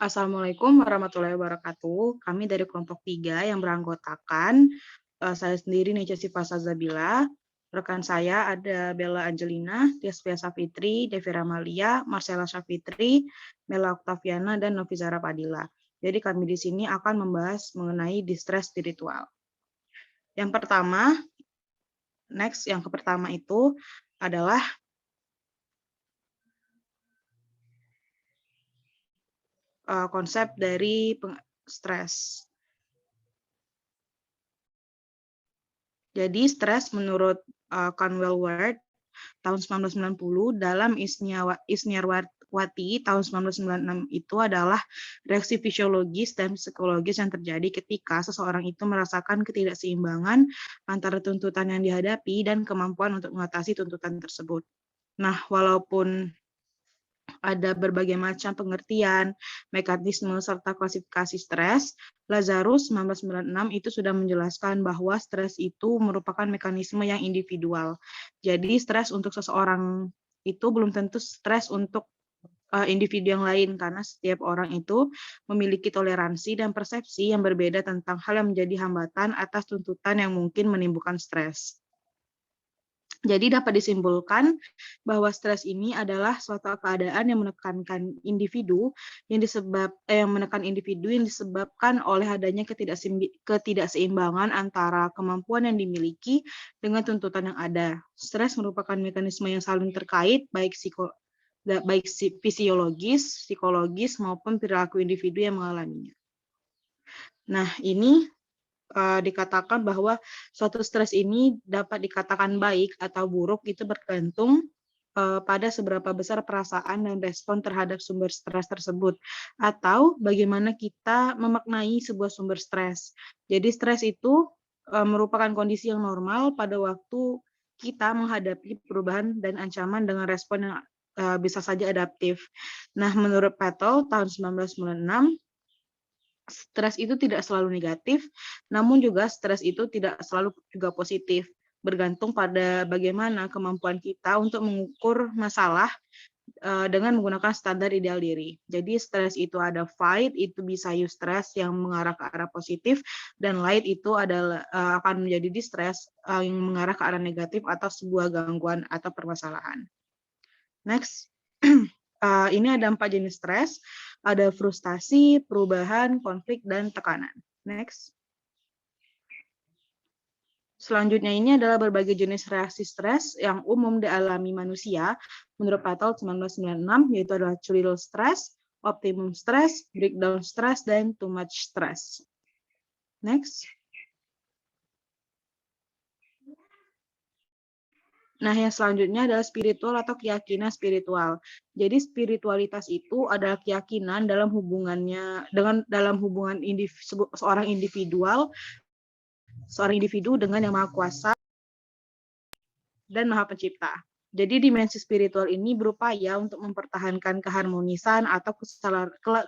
Assalamualaikum warahmatullahi wabarakatuh. Kami dari kelompok 3 yang beranggotakan, saya sendiri Neca Sifa Salsabila, rekan saya ada Bella Angelina, Tiasvia Safitri, Devi Ramalia, Marcella Syafitri, Mela Oktaviana, dan Novizara Padilla. Jadi kami di sini akan membahas mengenai distress spiritual. Yang pertama itu adalah konsep dari stres. Jadi stres menurut Conwell Ward tahun 1990 dalam Isniarwati tahun 1996 itu adalah reaksi fisiologis dan psikologis yang terjadi ketika seseorang itu merasakan ketidakseimbangan antara tuntutan yang dihadapi dan kemampuan untuk mengatasi tuntutan tersebut. Nah, walaupun ada berbagai macam pengertian, mekanisme, serta klasifikasi stres, Lazarus 1996 itu sudah menjelaskan bahwa stres itu merupakan mekanisme yang individual. Jadi stres untuk seseorang itu belum tentu stres untuk individu yang lain, karena setiap orang itu memiliki toleransi dan persepsi yang berbeda tentang hal yang menjadi hambatan atas tuntutan yang mungkin menimbulkan stres. Jadi dapat disimpulkan bahwa stres ini adalah suatu keadaan yang menekan individu yang disebabkan oleh adanya ketidakseimbangan antara kemampuan yang dimiliki dengan tuntutan yang ada. Stres merupakan mekanisme yang saling terkait baik fisiologis, psikologis maupun perilaku individu yang mengalaminya. Nah, ini dikatakan bahwa suatu stres ini dapat dikatakan baik atau buruk itu bergantung pada seberapa besar perasaan dan respon terhadap sumber stres tersebut, atau bagaimana kita memaknai sebuah sumber stres. Jadi stres itu merupakan kondisi yang normal pada waktu kita menghadapi perubahan dan ancaman dengan respon yang bisa saja adaptif. Nah, menurut Patel tahun 1996, stres itu tidak selalu negatif, namun juga stres itu tidak selalu juga positif, bergantung pada bagaimana kemampuan kita untuk mengukur masalah dengan menggunakan standar ideal diri. Jadi stres itu ada fight, itu bisa eustress yang mengarah ke arah positif, dan light itu adalah akan menjadi distress yang mengarah ke arah negatif atau sebuah gangguan atau permasalahan. Next. Ini ada 4 jenis stres, ada frustasi, perubahan, konflik, dan tekanan. Next. Selanjutnya ini adalah berbagai jenis reaksi stres yang umum dialami manusia menurut Patel 1996, yaitu adalah little stress, optimum stress, breakdown stress, dan too much stress. Next. Nah, yang selanjutnya adalah spiritual atau keyakinan spiritual. Jadi spiritualitas itu adalah keyakinan dalam hubungannya dalam hubungan seorang individu dengan Yang Maha Kuasa dan Maha Pencipta. Jadi dimensi spiritual ini berupaya untuk mempertahankan keharmonisan atau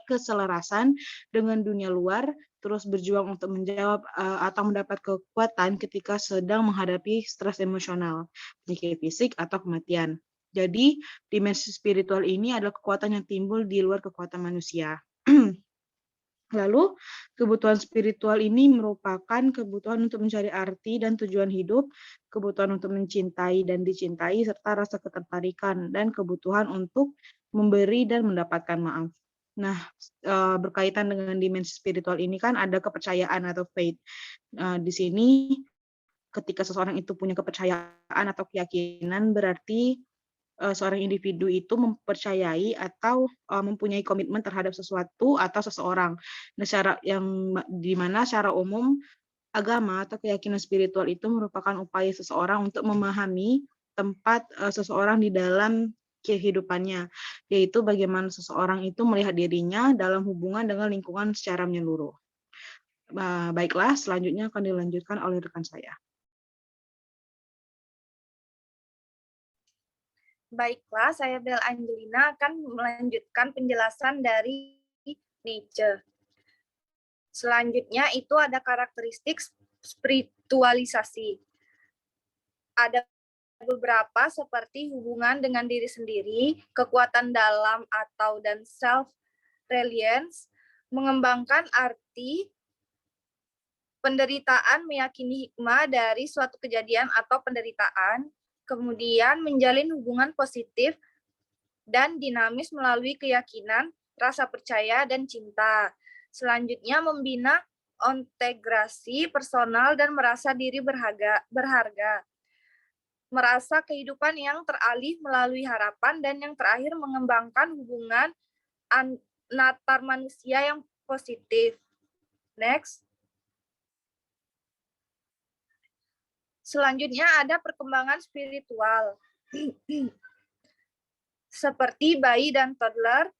keselarasan dengan dunia luar, terus berjuang untuk menjawab atau mendapat kekuatan ketika sedang menghadapi stres emosional, penyakit fisik, atau kematian. Jadi dimensi spiritual ini adalah kekuatan yang timbul di luar kekuatan manusia. Lalu, kebutuhan spiritual ini merupakan kebutuhan untuk mencari arti dan tujuan hidup, kebutuhan untuk mencintai dan dicintai, serta rasa ketertarikan, dan kebutuhan untuk memberi dan mendapatkan maaf. Nah, berkaitan dengan dimensi spiritual ini kan ada kepercayaan atau faith. Di sini, ketika seseorang itu punya kepercayaan atau keyakinan, berarti seorang individu itu mempercayai atau mempunyai komitmen terhadap sesuatu atau seseorang. Nah, di mana secara umum agama atau keyakinan spiritual itu merupakan upaya seseorang untuk memahami tempat seseorang di dalam kehidupannya, yaitu bagaimana seseorang itu melihat dirinya dalam hubungan dengan lingkungan secara menyeluruh. Baiklah, selanjutnya akan dilanjutkan oleh rekan saya. Baiklah, saya Bel Angelina akan melanjutkan penjelasan dari Nietzsche. Selanjutnya itu ada karakteristik spiritualisasi. Ada beberapa seperti hubungan dengan diri sendiri, kekuatan dalam atau dan self reliance, mengembangkan arti penderitaan, meyakini hikmah dari suatu kejadian atau penderitaan, kemudian menjalin hubungan positif dan dinamis melalui keyakinan, rasa percaya, dan cinta. Selanjutnya, membina integrasi personal dan merasa diri berharga. Merasa kehidupan yang teralih melalui harapan, dan yang terakhir mengembangkan hubungan antar manusia yang positif. Next. Selanjutnya ada perkembangan spiritual. Seperti bayi dan toddler,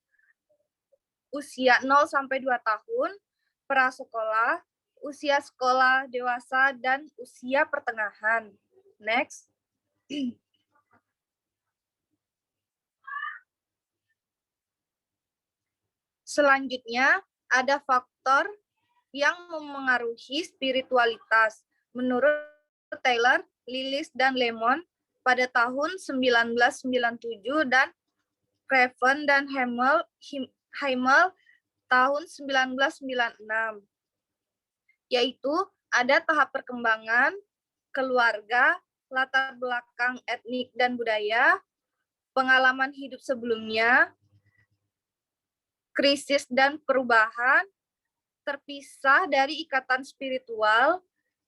usia 0 sampai 2 tahun, prasekolah, usia sekolah dewasa, dan usia pertengahan. Next. Selanjutnya, ada faktor yang memengaruhi spiritualitas. Menurut Taylor, Lillis, dan Lemon, pada tahun 1997 dan Craven dan Heimel tahun 1996, yaitu ada tahap perkembangan, keluarga, latar belakang etnik dan budaya, pengalaman hidup sebelumnya, krisis dan perubahan, terpisah dari ikatan spiritual,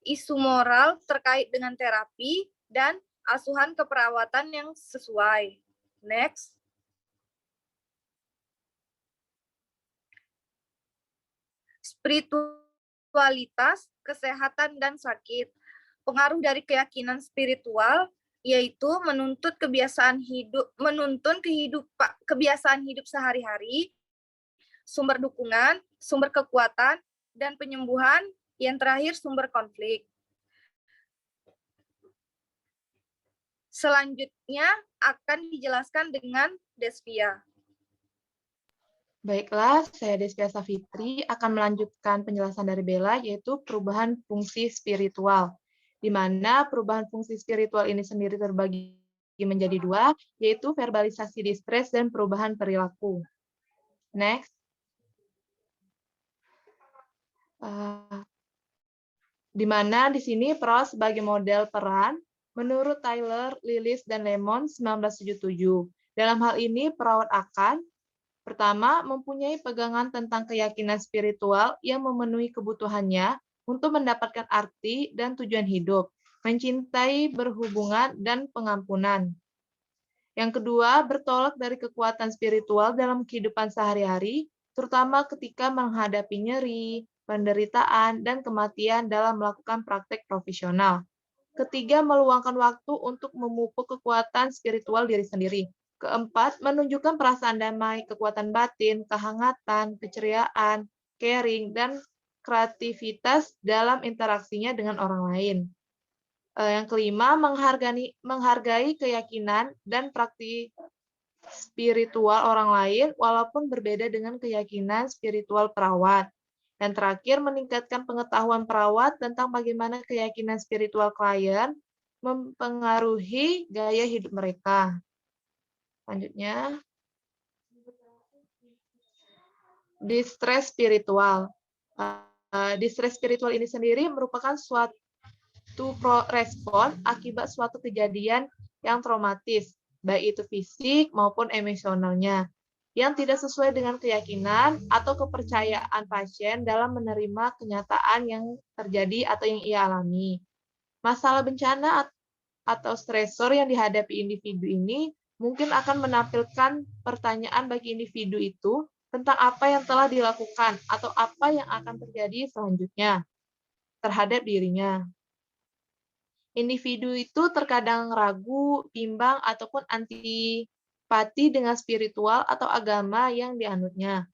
isu moral terkait dengan terapi, dan asuhan keperawatan yang sesuai. Next. Spiritualitas, kesehatan, dan sakit. Pengaruh dari keyakinan spiritual yaitu menuntun kebiasaan hidup sehari-hari, sumber dukungan, sumber kekuatan, dan penyembuhan, yang terakhir sumber konflik. Selanjutnya akan dijelaskan dengan Desvia. Baiklah, saya Desvia Safitri akan melanjutkan penjelasan dari Bella, yaitu perubahan fungsi spiritual, di mana perubahan fungsi spiritual ini sendiri terbagi menjadi dua, yaitu verbalisasi distres dan perubahan perilaku. Next. Di mana di sini Pearl sebagai model peran menurut Taylor, Lillis, dan Lemon 1977. Dalam hal ini, perawat akan pertama, mempunyai pegangan tentang keyakinan spiritual yang memenuhi kebutuhannya untuk mendapatkan arti dan tujuan hidup, mencintai, berhubungan, dan pengampunan. Yang kedua, bertolak dari kekuatan spiritual dalam kehidupan sehari-hari, terutama ketika menghadapi nyeri, penderitaan, dan kematian dalam melakukan praktek profesional. Ketiga, meluangkan waktu untuk memupuk kekuatan spiritual diri sendiri. Keempat, menunjukkan perasaan damai, kekuatan batin, kehangatan, keceriaan, caring, dan kreativitas dalam interaksinya dengan orang lain. Yang kelima, menghargai keyakinan dan praktik spiritual orang lain walaupun berbeda dengan keyakinan spiritual perawat. Dan terakhir, meningkatkan pengetahuan perawat tentang bagaimana keyakinan spiritual klien mempengaruhi gaya hidup mereka. Selanjutnya, distress spiritual. Distress spiritual ini sendiri merupakan suatu respon akibat suatu kejadian yang traumatis, baik itu fisik maupun emosionalnya, yang tidak sesuai dengan keyakinan atau kepercayaan pasien dalam menerima kenyataan yang terjadi atau yang ia alami. Masalah bencana atau stresor yang dihadapi individu ini mungkin akan menampilkan pertanyaan bagi individu itu tentang apa yang telah dilakukan atau apa yang akan terjadi selanjutnya terhadap dirinya. Individu itu terkadang ragu, bimbang, ataupun antipati dengan spiritual atau agama yang dianutnya.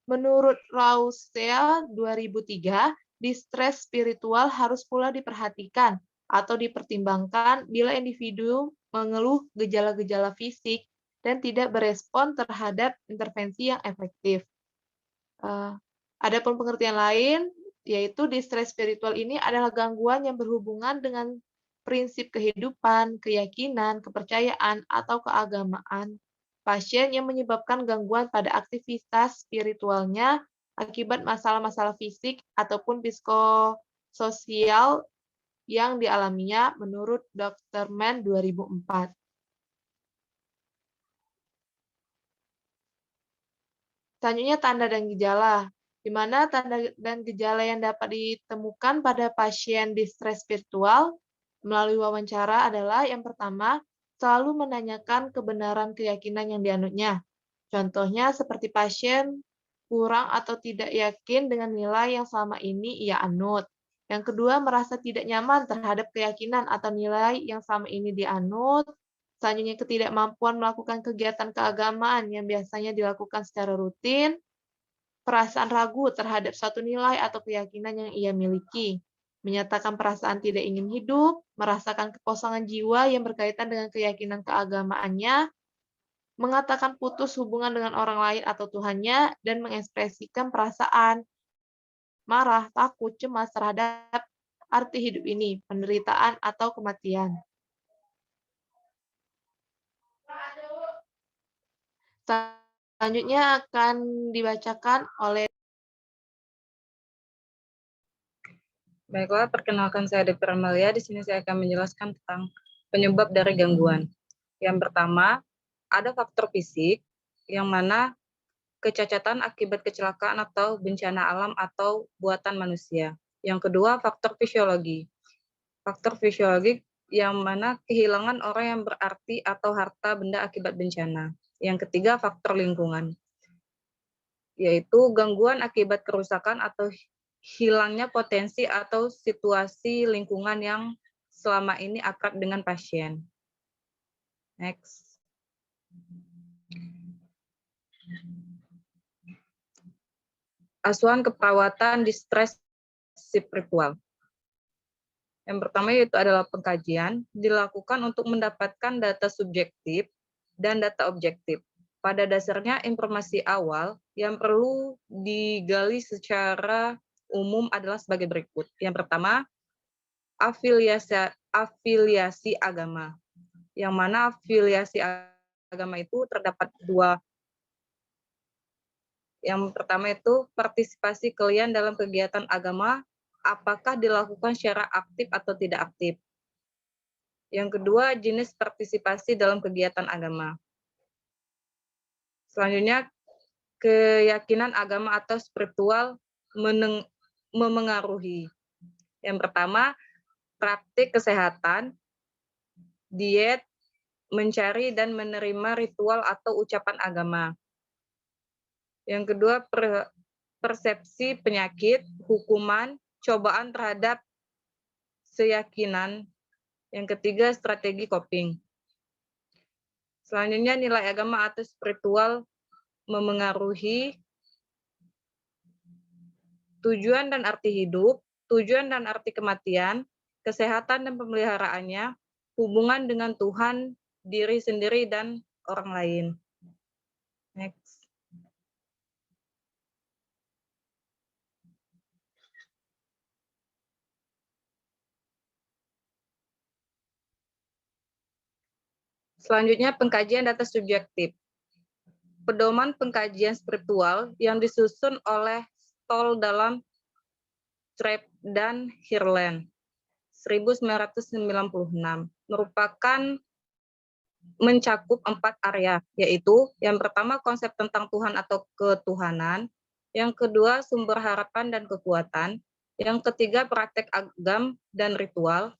Menurut Rousseau 2003, distress spiritual harus pula diperhatikan atau dipertimbangkan bila individu mengeluh gejala-gejala fisik dan tidak berespon terhadap intervensi yang efektif. Adapun pengertian lain, yaitu distress spiritual ini adalah gangguan yang berhubungan dengan prinsip kehidupan, keyakinan, kepercayaan, atau keagamaan pasien yang menyebabkan gangguan pada aktivitas spiritualnya akibat masalah-masalah fisik ataupun psikososial yang dialaminya menurut Dr. Mann 2004. Selanjutnya tanda dan gejala, di mana tanda dan gejala yang dapat ditemukan pada pasien distres spiritual melalui wawancara adalah yang pertama, selalu menanyakan kebenaran keyakinan yang dianutnya. Contohnya seperti pasien kurang atau tidak yakin dengan nilai yang selama ini ia anut. Yang kedua, merasa tidak nyaman terhadap keyakinan atau nilai yang selama ini dianut. Selanjutnya, ketidakmampuan melakukan kegiatan keagamaan yang biasanya dilakukan secara rutin. Perasaan ragu terhadap suatu nilai atau keyakinan yang ia miliki. Menyatakan perasaan tidak ingin hidup, merasakan kekosongan jiwa yang berkaitan dengan keyakinan keagamaannya, mengatakan putus hubungan dengan orang lain atau Tuhannya, dan mengekspresikan perasaan marah, takut, cemas terhadap arti hidup ini, penderitaan, atau kematian. Selanjutnya akan dibacakan oleh... Baiklah, perkenalkan saya Dr. Amalia. Di sini saya akan menjelaskan tentang penyebab dari gangguan. Yang pertama, ada faktor fisik, yang mana kecacatan akibat kecelakaan atau bencana alam atau buatan manusia. Yang kedua, faktor fisiologi. Faktor fisiologi yang mana kehilangan orang yang berarti atau harta benda akibat bencana. Yang ketiga, faktor lingkungan, yaitu gangguan akibat kerusakan atau hilangnya potensi atau situasi lingkungan yang selama ini akrab dengan pasien. Next. Asuhan keperawatan distres spiritual. Yang pertama yaitu adalah pengkajian, dilakukan untuk mendapatkan data subjektif dan data objektif. Pada dasarnya informasi awal yang perlu digali secara umum adalah sebagai berikut. Yang pertama, afiliasi agama. Yang mana afiliasi agama itu terdapat dua. Yang pertama itu partisipasi kalian dalam kegiatan agama, apakah dilakukan secara aktif atau tidak aktif. Yang kedua, jenis partisipasi dalam kegiatan agama. Selanjutnya, keyakinan agama atau spiritual memengaruhi. Yang pertama, praktik kesehatan, diet, mencari dan menerima ritual atau ucapan agama. Yang kedua, persepsi penyakit, hukuman, cobaan terhadap keyakinan. Yang ketiga, strategi coping. Selanjutnya, nilai agama atau spiritual memengaruhi tujuan dan arti hidup, tujuan dan arti kematian, kesehatan dan pemeliharaannya, hubungan dengan Tuhan, diri sendiri, dan orang lain. Next. Selanjutnya, pengkajian data subjektif. Pedoman pengkajian spiritual yang disusun oleh Stoll dalam Trapp dan Hirland 1996 merupakan mencakup 4 area, yaitu yang pertama konsep tentang Tuhan atau ketuhanan, yang kedua sumber harapan dan kekuatan, yang ketiga praktek agam dan ritual,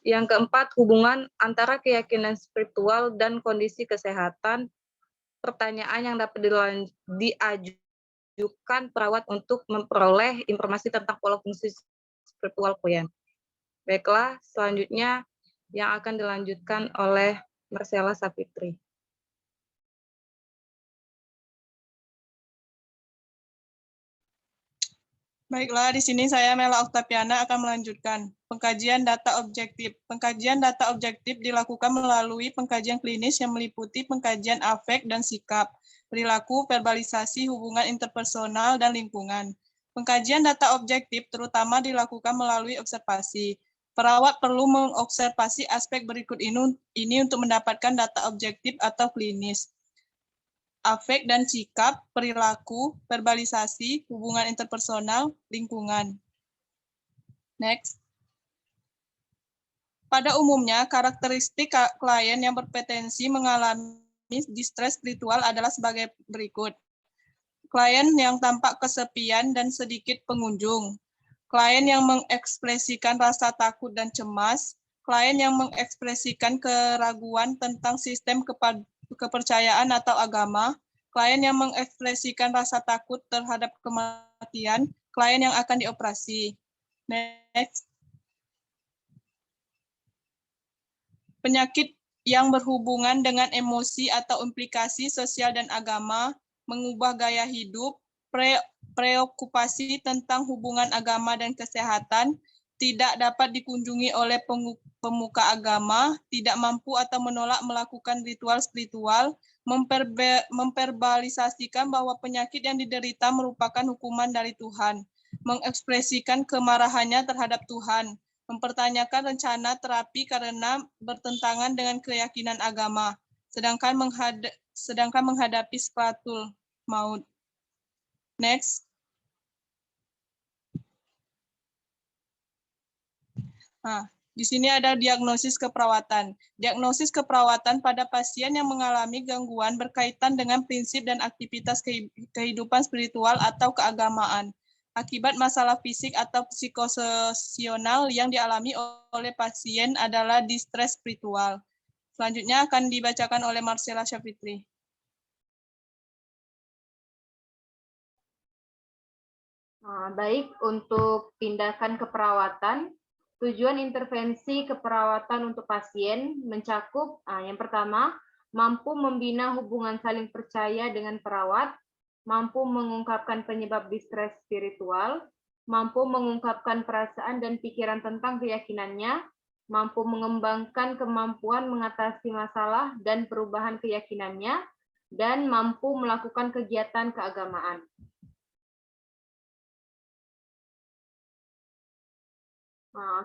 yang keempat hubungan antara keyakinan spiritual dan kondisi kesehatan. Pertanyaan yang dapat diajukan perawat untuk memperoleh informasi tentang pola fungsi spiritual klien. Baiklah, selanjutnya yang akan dilanjutkan oleh Marcella Sapitri. Baiklah, di sini saya Mela Oktaviana akan melanjutkan pengkajian data objektif. Pengkajian data objektif dilakukan melalui pengkajian klinis yang meliputi pengkajian afek dan sikap, perilaku, verbalisasi, hubungan interpersonal, dan lingkungan. Pengkajian data objektif terutama dilakukan melalui observasi. Perawat perlu mengobservasi aspek berikut ini untuk mendapatkan data objektif atau klinis. Afek dan sikap, perilaku, verbalisasi, hubungan interpersonal, lingkungan. Next. Pada umumnya, karakteristik klien yang berpotensi mengalami distres spiritual adalah sebagai berikut. Klien yang tampak kesepian dan sedikit pengunjung. Klien yang mengekspresikan rasa takut dan cemas. Klien yang mengekspresikan keraguan tentang sistem kepercayaan atau agama. Klien yang mengekspresikan rasa takut terhadap kematian. Klien yang akan dioperasi. Next. Penyakit yang berhubungan dengan emosi atau implikasi sosial dan agama, mengubah gaya hidup, preokupasi tentang hubungan agama dan kesehatan, tidak dapat dikunjungi oleh pemuka agama, tidak mampu atau menolak melakukan ritual spiritual, memverbalisasikan bahwa penyakit yang diderita merupakan hukuman dari Tuhan, mengekspresikan kemarahannya terhadap Tuhan, mempertanyakan rencana terapi karena bertentangan dengan keyakinan agama, sedangkan menghadapi sakratul maut. Next. Nah, di sini ada diagnosis keperawatan. Diagnosis keperawatan pada pasien yang mengalami gangguan berkaitan dengan prinsip dan aktivitas kehidupan spiritual atau keagamaan akibat masalah fisik atau psikososional yang dialami oleh pasien adalah distres spiritual. Selanjutnya akan dibacakan oleh Marcella Syafitri. Baik, untuk tindakan keperawatan, tujuan intervensi keperawatan untuk pasien mencakup yang pertama, mampu membina hubungan saling percaya dengan perawat, mampu mengungkapkan penyebab distres spiritual, mampu mengungkapkan perasaan dan pikiran tentang keyakinannya, mampu mengembangkan kemampuan mengatasi masalah dan perubahan keyakinannya, dan mampu melakukan kegiatan keagamaan.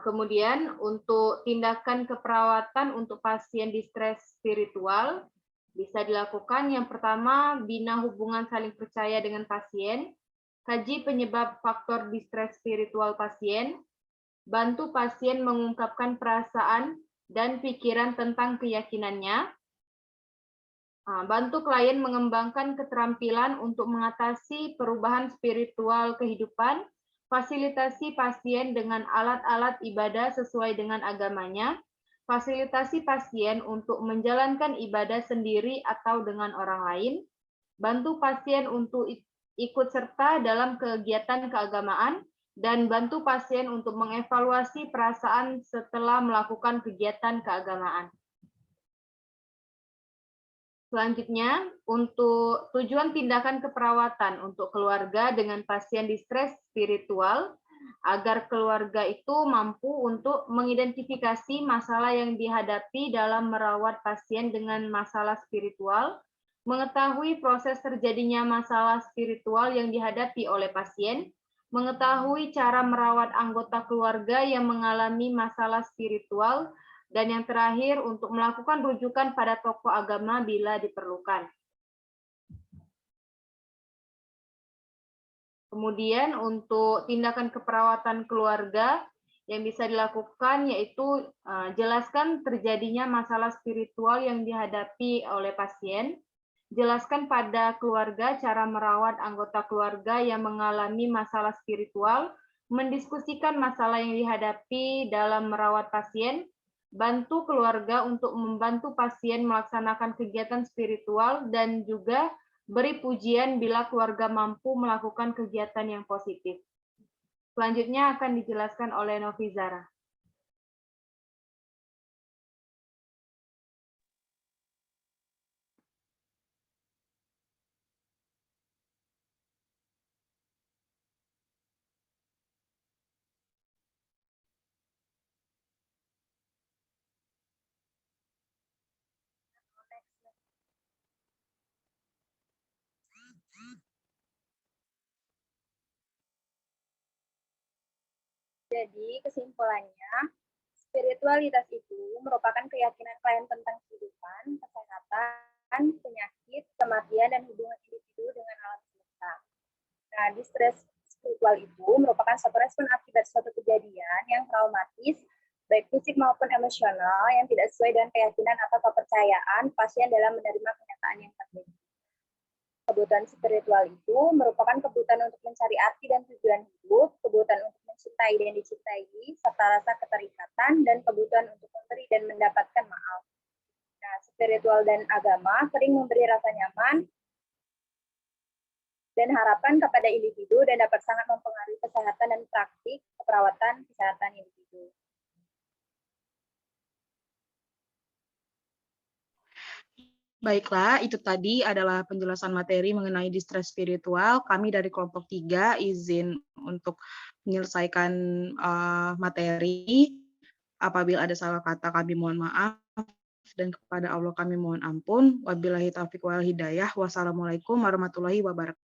Kemudian untuk tindakan keperawatan untuk pasien distres spiritual bisa dilakukan yang pertama, bina hubungan saling percaya dengan pasien, kaji penyebab faktor distres spiritual pasien, bantu pasien mengungkapkan perasaan dan pikiran tentang keyakinannya, bantu klien mengembangkan keterampilan untuk mengatasi perubahan spiritual kehidupan, fasilitasi pasien dengan alat-alat ibadah sesuai dengan agamanya, fasilitasi pasien untuk menjalankan ibadah sendiri atau dengan orang lain, bantu pasien untuk ikut serta dalam kegiatan keagamaan, dan bantu pasien untuk mengevaluasi perasaan setelah melakukan kegiatan keagamaan. Selanjutnya, untuk tujuan tindakan keperawatan untuk keluarga dengan pasien distres spiritual, agar keluarga itu mampu untuk mengidentifikasi masalah yang dihadapi dalam merawat pasien dengan masalah spiritual, mengetahui proses terjadinya masalah spiritual yang dihadapi oleh pasien, mengetahui cara merawat anggota keluarga yang mengalami masalah spiritual, dan yang terakhir, untuk melakukan rujukan pada tokoh agama bila diperlukan. Kemudian untuk tindakan keperawatan keluarga yang bisa dilakukan yaitu jelaskan terjadinya masalah spiritual yang dihadapi oleh pasien, jelaskan pada keluarga cara merawat anggota keluarga yang mengalami masalah spiritual, mendiskusikan masalah yang dihadapi dalam merawat pasien, bantu keluarga untuk membantu pasien melaksanakan kegiatan spiritual, dan juga beri pujian bila keluarga mampu melakukan kegiatan yang positif. Selanjutnya akan dijelaskan oleh Novizara. Jadi kesimpulannya, Spiritualitas itu merupakan keyakinan klien tentang kehidupan, kesehatan, penyakit, kematian, dan hubungan individu dengan alam semesta. Nah, distress spiritual itu merupakan suatu respon akibat suatu kejadian yang traumatis, baik fisik maupun emosional, yang tidak sesuai dengan keyakinan atau kepercayaan pasien dalam menerima kenyataan yang terjadi. Kebutuhan spiritual itu merupakan kebutuhan untuk mencari arti dan tujuan hidup, kebutuhan untuk mencintai dan dicintai, serta rasa keterikatan, dan kebutuhan untuk memberi dan mendapatkan maaf. Nah, spiritual dan agama sering memberi rasa nyaman dan harapan kepada individu dan dapat sangat mempengaruhi kesehatan dan praktik keperawatan kesehatan individu. Baiklah, itu tadi adalah penjelasan materi mengenai distress spiritual. Kami dari kelompok 3 izin untuk menyelesaikan materi. Apabila ada salah kata kami mohon maaf dan kepada Allah kami mohon ampun. Wabillahi taufiq wal hidayah. Wassalamualaikum warahmatullahi wabarakatuh.